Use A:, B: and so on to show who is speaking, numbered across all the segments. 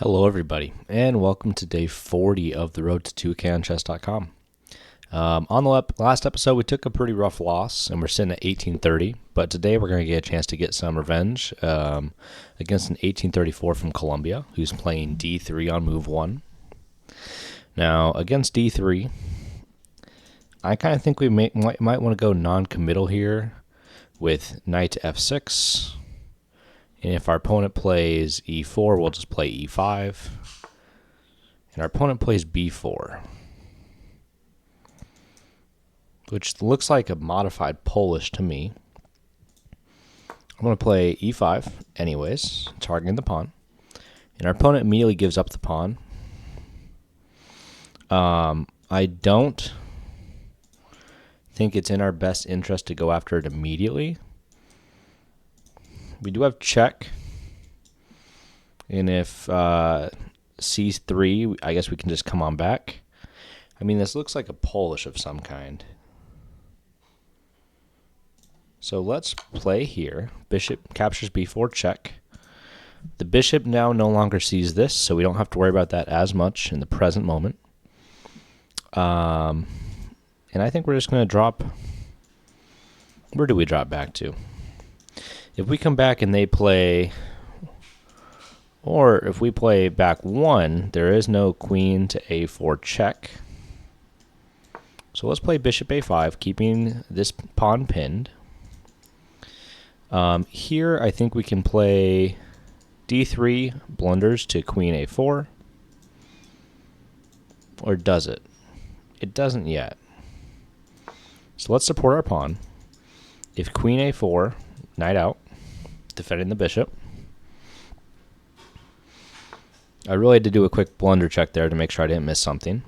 A: Hello, everybody, and welcome to day 40 of the road to 2KonChess.com. On the last episode, we took a pretty rough loss, and we're sitting at 1830. But today, we're going to get a chance to get some revenge against an 1834 from Colombia, who's playing d3 on move 1. Now, against d3, I kind of think we might want to go non-committal here with knight to f6. And if our opponent plays e4, we'll just play e5. And our opponent plays b4, which looks like a modified Polish to me. I'm going to play e5 anyways, targeting the pawn. And our opponent immediately gives up the pawn. I don't think it's in our best interest to go after it immediately. We do have check, and if c3, I guess we can just come on back. I mean, this looks like a Polish of some kind. So let's play here. Bishop captures b4, check. The bishop now no longer sees this, so we don't have to worry about that as much in the present moment. And I think we're just going to drop. Where do we drop back to? If we come back and they play, or if we play back 1, there is no queen to a4 check. So let's play bishop a5, keeping this pawn pinned. Here, I think we can play d3 blunders to queen a4. Or does it? It doesn't yet. So let's support our pawn. If queen a4, knight out, defending the bishop. I really had to do a quick blunder check there to make sure I didn't miss something.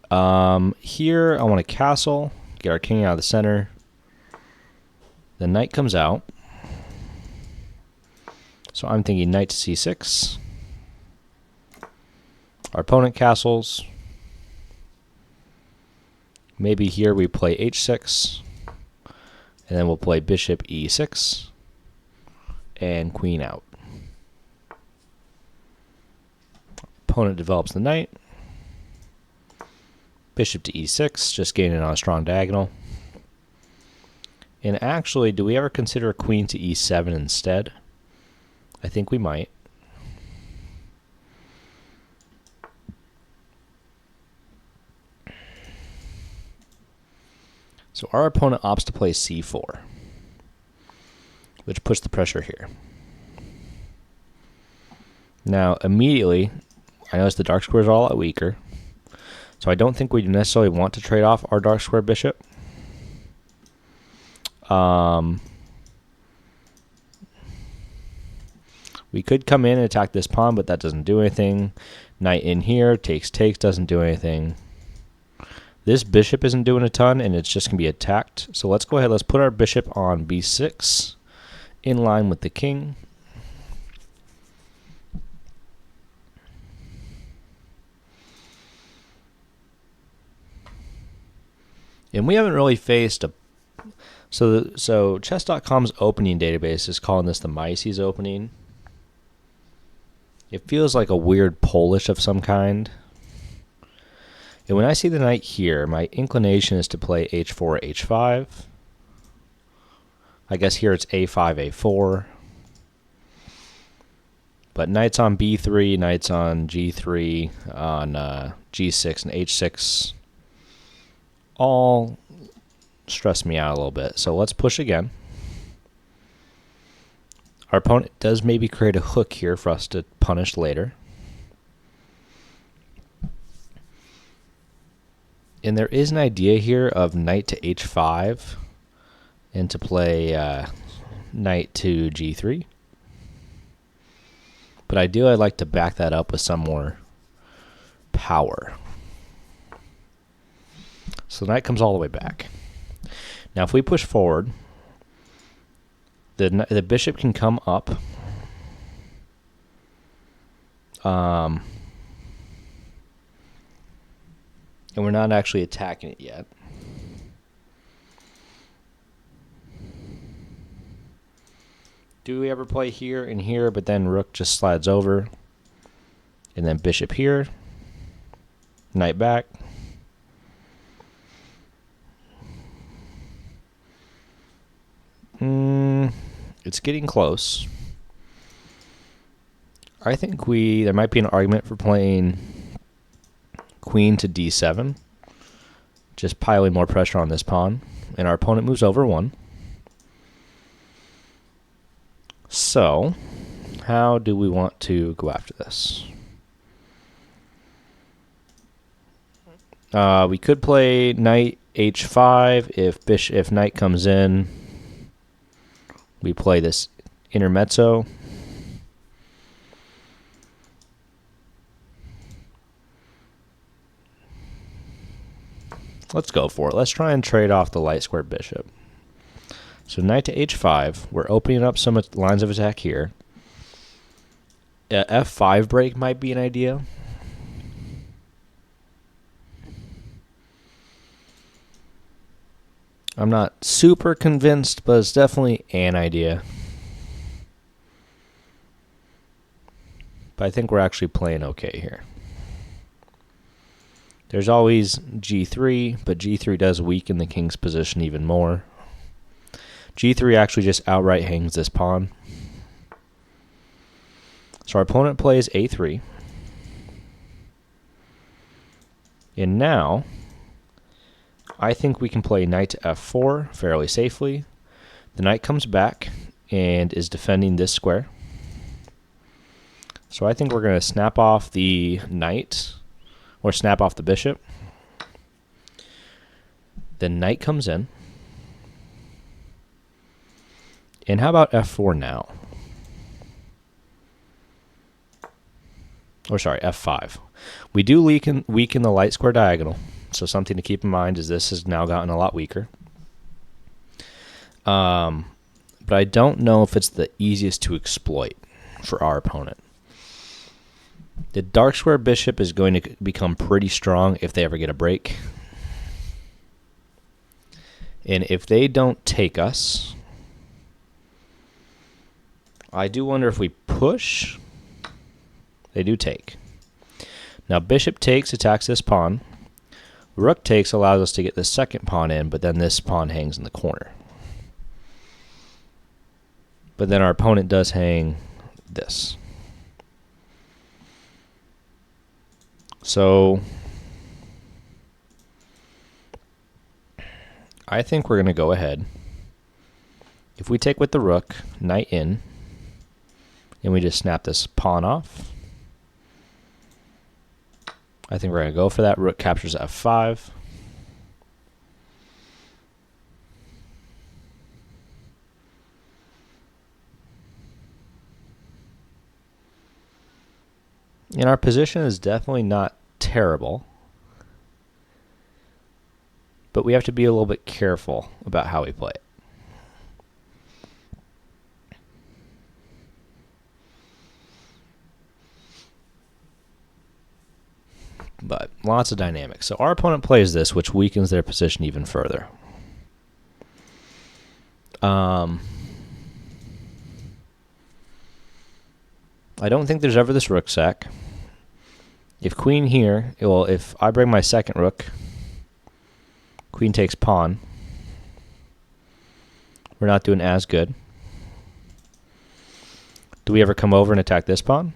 A: Here, I want to castle, get our king out of the center. The knight comes out. So I'm thinking knight to c6. Our opponent castles. Maybe here we play h6. And then we'll play bishop e6 and queen out. Opponent develops the knight. Bishop to e6, just gaining on a strong diagonal. And actually, do we ever consider a queen to e7 instead? I think we might. So our opponent opts to play c4, which puts the pressure here. Now, immediately, I notice the dark squares are all a lot weaker, so I don't think we necessarily want to trade off our dark square bishop. We could come in and attack this pawn, but that doesn't do anything. Knight in here, takes, doesn't do anything. This bishop isn't doing a ton, and it's just going to be attacked. So let's go ahead. Let's put our bishop on b6 in line with the king. And we haven't really faced a... So chess.com's opening database is calling this the Mises opening. It feels like a weird Polish of some kind. And when I see the knight here, my inclination is to play h4, h5. I guess here it's a5, a4. But knights on b3, knights on g3, on g6 and h6 all stress me out a little bit. So let's push again. Our opponent does maybe create a hook here for us to punish later. And there is an idea here of knight to h5 and to play knight to g3. But ideally, I'd like to back that up with some more power. So the knight comes all the way back. Now, if we push forward, the bishop can come up. And we're not actually attacking it yet. Do we ever play here and here, but then rook just slides over? And then bishop here. Knight back. It's getting close. I think there might be an argument for playing queen to d7. Just piling more pressure on this pawn. And our opponent moves over 1. So, how do we want to go after this? We could play knight h5. If knight comes in, we play this intermezzo. Let's go for it. Let's try and trade off the light square bishop. So knight to h5. We're opening up some lines of attack here. F5 break might be an idea. I'm not super convinced, but it's definitely an idea. But I think we're actually playing okay here. There's always g3, but g3 does weaken the king's position even more. g3 actually just outright hangs this pawn. So our opponent plays a3. And now, I think we can play knight to f4 fairly safely. The knight comes back and is defending this square. So I think we're going to snap off the knight, or snap off the bishop. Then knight comes in. And how about f4 now? Or sorry, f5. We do weaken the light square diagonal. So something to keep in mind is this has now gotten a lot weaker. But I don't know if it's the easiest to exploit for our opponent. The dark square bishop is going to become pretty strong if they ever get a break. And if they don't take us, I do wonder if we push. They do take. Now bishop takes, attacks this pawn. Rook takes allows us to get the second pawn in, but then this pawn hangs in the corner. But then our opponent does hang this. So I think we're going to go ahead. If we take with the rook, knight in, and we just snap this pawn off, I think we're going to go for that. Rook captures f5. And our position is definitely not terrible. But we have to be a little bit careful about how we play it. But lots of dynamics. So our opponent plays this, which weakens their position even further. I don't think there's ever this rook sack. If queen here, well, if I bring my second rook, queen takes pawn. We're not doing as good. Do we ever come over and attack this pawn?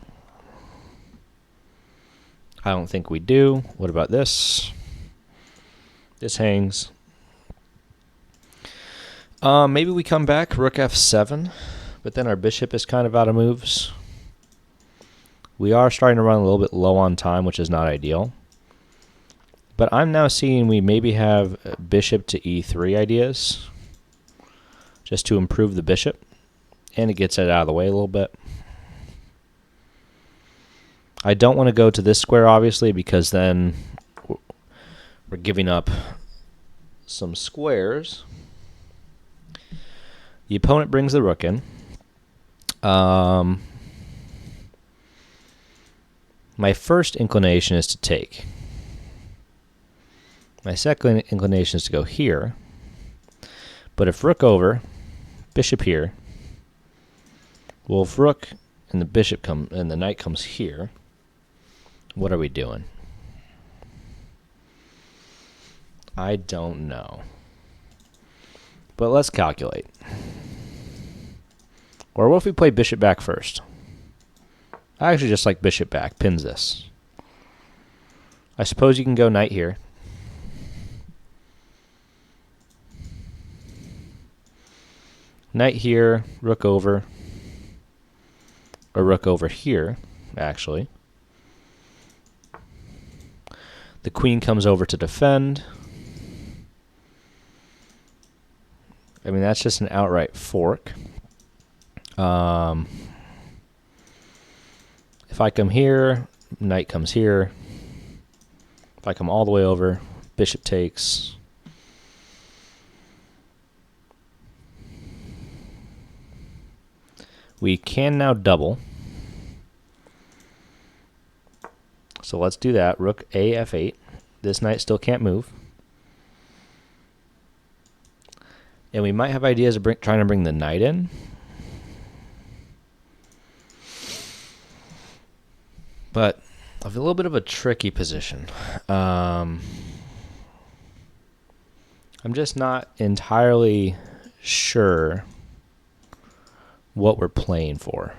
A: I don't think we do. What about this? This hangs. Maybe we come back, rook f7, but then our bishop is kind of out of moves. We are starting to run a little bit low on time, which is not ideal. But I'm now seeing we maybe have bishop to e3 ideas, just to improve the bishop, and it gets it out of the way a little bit. I don't want to go to this square, obviously, because then we're giving up some squares. The opponent brings the rook in. My first inclination is to take. My second inclination is to go here. But if rook over, bishop here, well, if rook and the bishop come and the knight comes here, What are we doing? I don't know. But let's calculate. Or what if we play bishop back first? I actually just like bishop back. Pins this. I suppose you can go knight here. Knight here, rook over. Or rook over here, actually. The queen comes over to defend. I mean, that's just an outright fork. If I come here, knight comes here. If I come all the way over, bishop takes. We can now double. So let's do that. Rook A, F8. This knight still can't move. And we might have ideas of trying to bring the knight in. But a little bit of a tricky position. I'm just not entirely sure what we're playing for.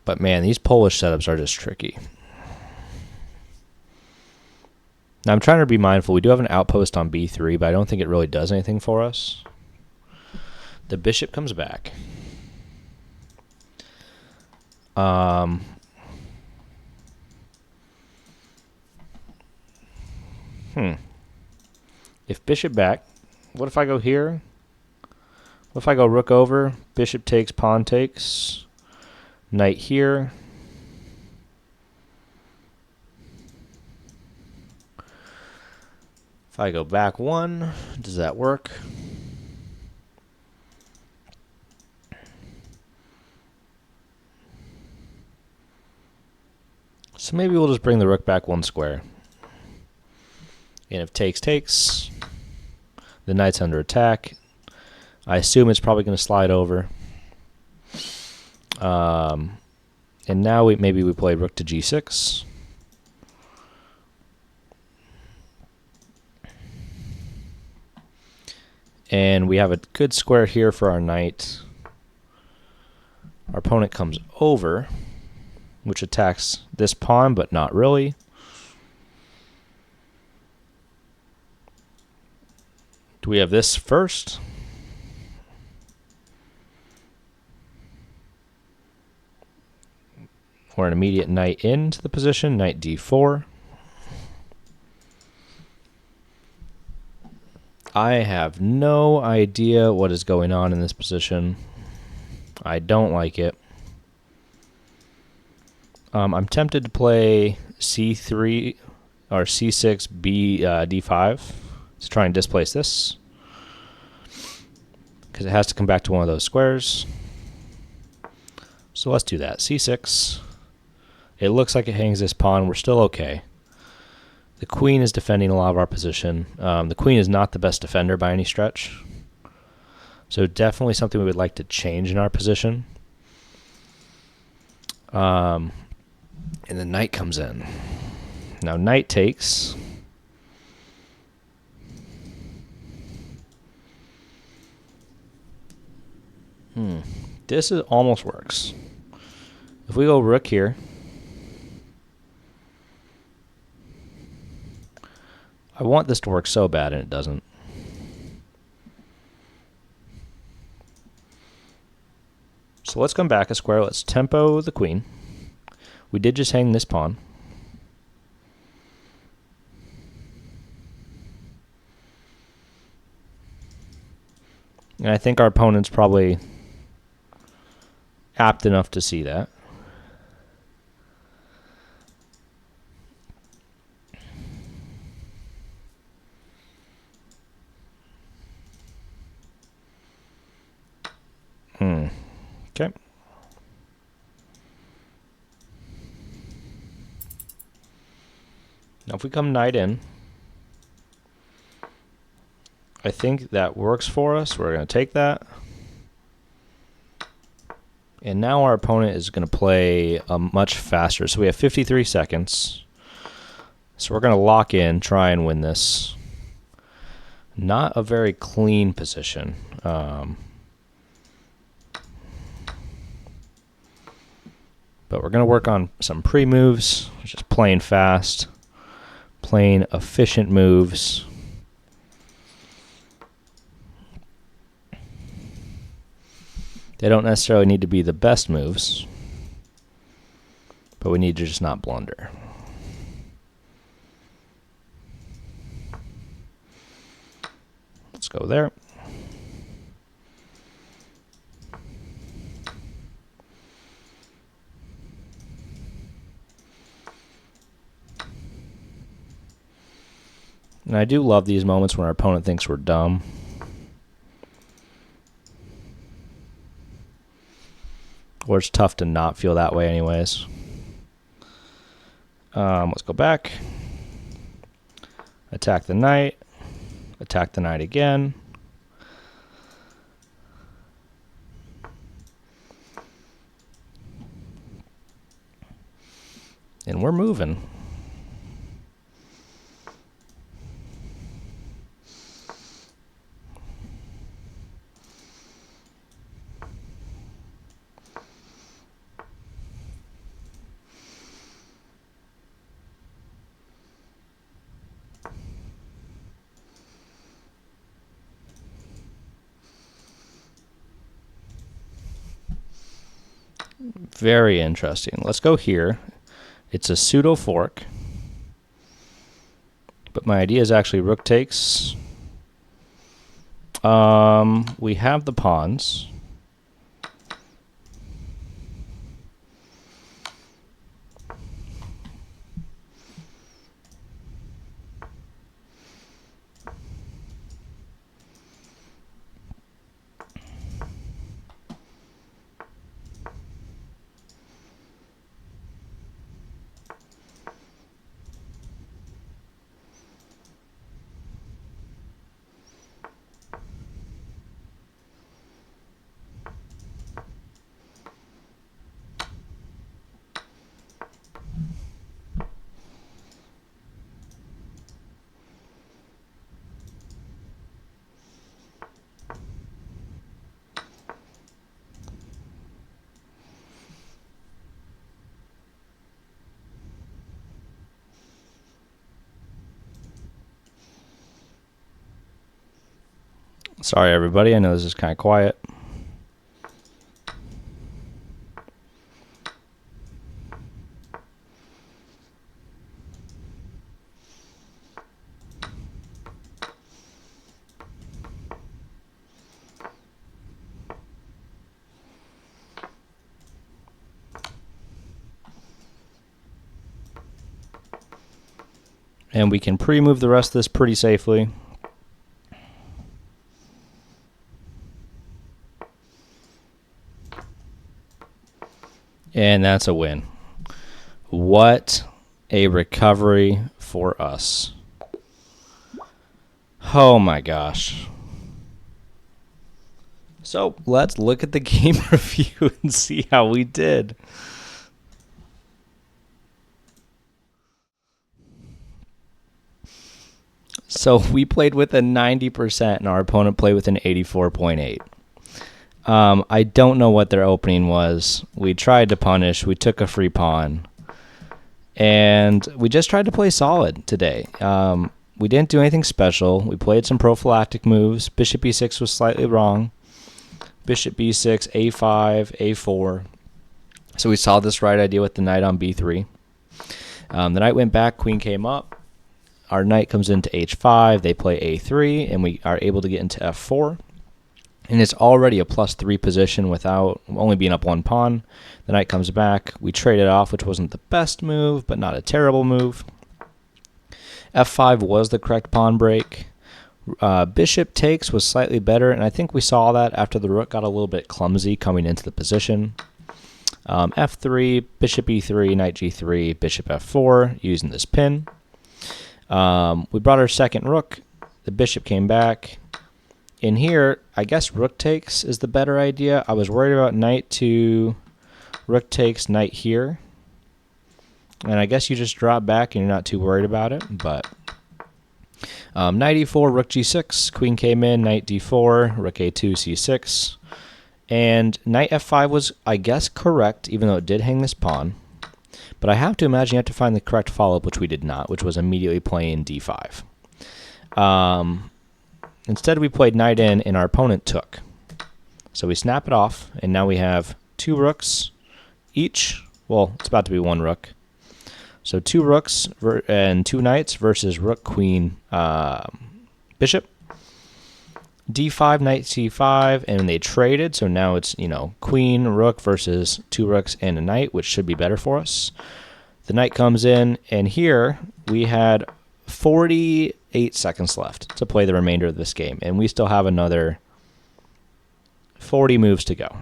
A: But man, these Polish setups are just tricky. Now I'm trying to be mindful. We do have an outpost on b3, but I don't think it really does anything for us. The bishop comes back. If bishop back, what if I go here? What if I go rook over, bishop takes, pawn takes, knight here? If I go back one, does that work? So maybe we'll just bring the rook back one square. And if takes, takes. The knight's under attack. I assume it's probably going to slide over. And now maybe we play rook to g6. And we have a good square here for our knight. Our opponent comes over, which attacks this pawn, but not really. Do we have this first? Or an immediate knight into the position, knight d4. I have no idea what is going on in this position. I don't like it. I'm tempted to play c3 or c6, d5 to try and displace this, because it has to come back to one of those squares. So let's do that. c6. It looks like it hangs this pawn. We're still okay. The queen is defending a lot of our position. The queen is not the best defender by any stretch. So definitely something we would like to change in our position. And the knight comes in. Now knight takes. This almost works. If we go rook here, I want this to work so bad and it doesn't. So let's come back a square. Let's tempo the queen. We did just hang this pawn. And I think our opponent's probably apt enough to see that. Okay. Now if we come knight in, I think that works for us. We're going to take that. And now our opponent is going to play much faster. So we have 53 seconds. So we're going to lock in, try and win this. Not a very clean position. But we're going to work on some pre-moves, just playing fast, playing efficient moves. They don't necessarily need to be the best moves, but we need to just not blunder. Let's go there. And I do love these moments when our opponent thinks we're dumb. Or it's tough to not feel that way anyways. Let's go back. Attack the knight. Attack the knight again. And we're moving. Very interesting. Let's go here. It's a pseudo fork. But my idea is actually rook takes. We have the pawns. Sorry, everybody. I know this is kind of quiet. And we can pre-move the rest of this pretty safely. And that's a win. What a recovery for us. Oh my gosh. So let's look at the game review and see how we did. So we played with a 90% and our opponent played with an 84.8. I don't know what their opening was. We tried to punish. We took a free pawn. And we just tried to play solid today. We didn't do anything special. We played some prophylactic moves. Bishop e6 was slightly wrong. Bishop b6, a5, a4. So we saw this right idea with the knight on b3. The knight went back, queen came up. Our knight comes into h5. They play a3, and we are able to get into f4. And it's already a +3 position without only being up one pawn. The knight comes back. We trade it off, which wasn't the best move, but not a terrible move. f5 was the correct pawn break. Bishop takes was slightly better, and I think we saw that after the rook got a little bit clumsy coming into the position. f3, bishop e3, knight g3, bishop f4, using this pin. We brought our second rook. The bishop came back. in here, I guess rook takes is the better idea. I was worried about knight to rook takes, knight here. And I guess you just drop back and you're not too worried about it. But knight e4, rook g6, queen came in, knight d4, rook a2, c6. And knight f5 was, I guess, correct, even though it did hang this pawn. But I have to imagine you have to find the correct follow-up, which we did not, which was immediately playing d5. Instead, we played knight in, and our opponent took. So we snap it off, and now we have 2 rooks each. Well, it's about to be 1 rook. So 2 rooks and 2 knights versus rook, queen, bishop. d5, knight c5, and they traded. So now it's, queen, rook versus 2 rooks and a knight, which should be better for us. The knight comes in, and here we had 48 seconds left to play the remainder of this game, and we still have another 40 moves to go.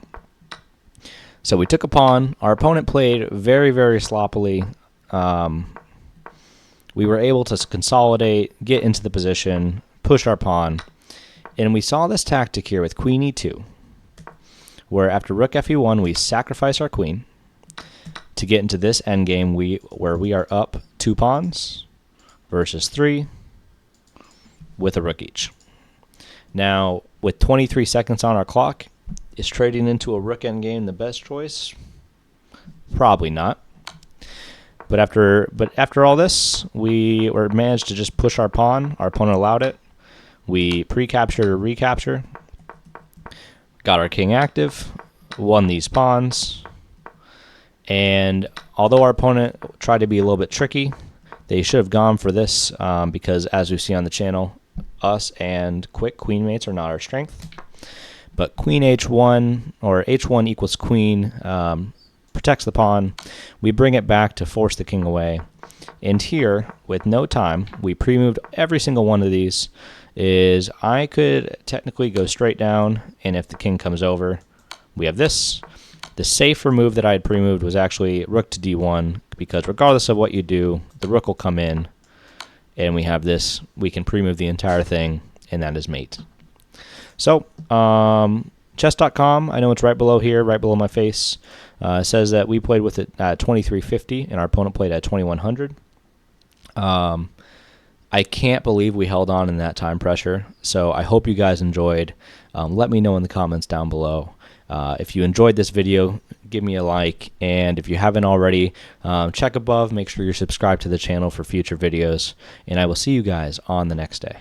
A: So we took a pawn. Our opponent played very, very sloppily. We were able to consolidate, get into the position, push our pawn, and we saw this tactic here with queen e2, where after rook fe1, we sacrifice our queen to get into this endgame where we are up 2 pawns versus 3 with a rook each. Now, with 23 seconds on our clock, is trading into a rook endgame the best choice? Probably not. But after all this, we managed to just push our pawn. Our opponent allowed it. We pre-captured or recapture. Got our king active. Won these pawns. And although our opponent tried to be a little bit tricky, they should have gone for this because, as we see on the channel, us and quick queen mates are not our strength. But queen h1 or h1 equals queen protects the pawn. We bring it back to force the king away. And here, with no time, we pre-moved every single one of these. I could technically go straight down, and if the king comes over, we have this. The safer move that I had pre-moved was actually rook to d1, because regardless of what you do, the rook will come in, and we have this. We can pre-move the entire thing, and that is mate. So, chess.com, I know it's right below here, right below my face, says that we played with it at 2350, and our opponent played at 2100. I can't believe we held on in that time pressure, so I hope you guys enjoyed. Let me know in the comments down below. If you enjoyed this video, give me a like, and if you haven't already, check above, make sure you're subscribed to the channel for future videos, and I will see you guys on the next day.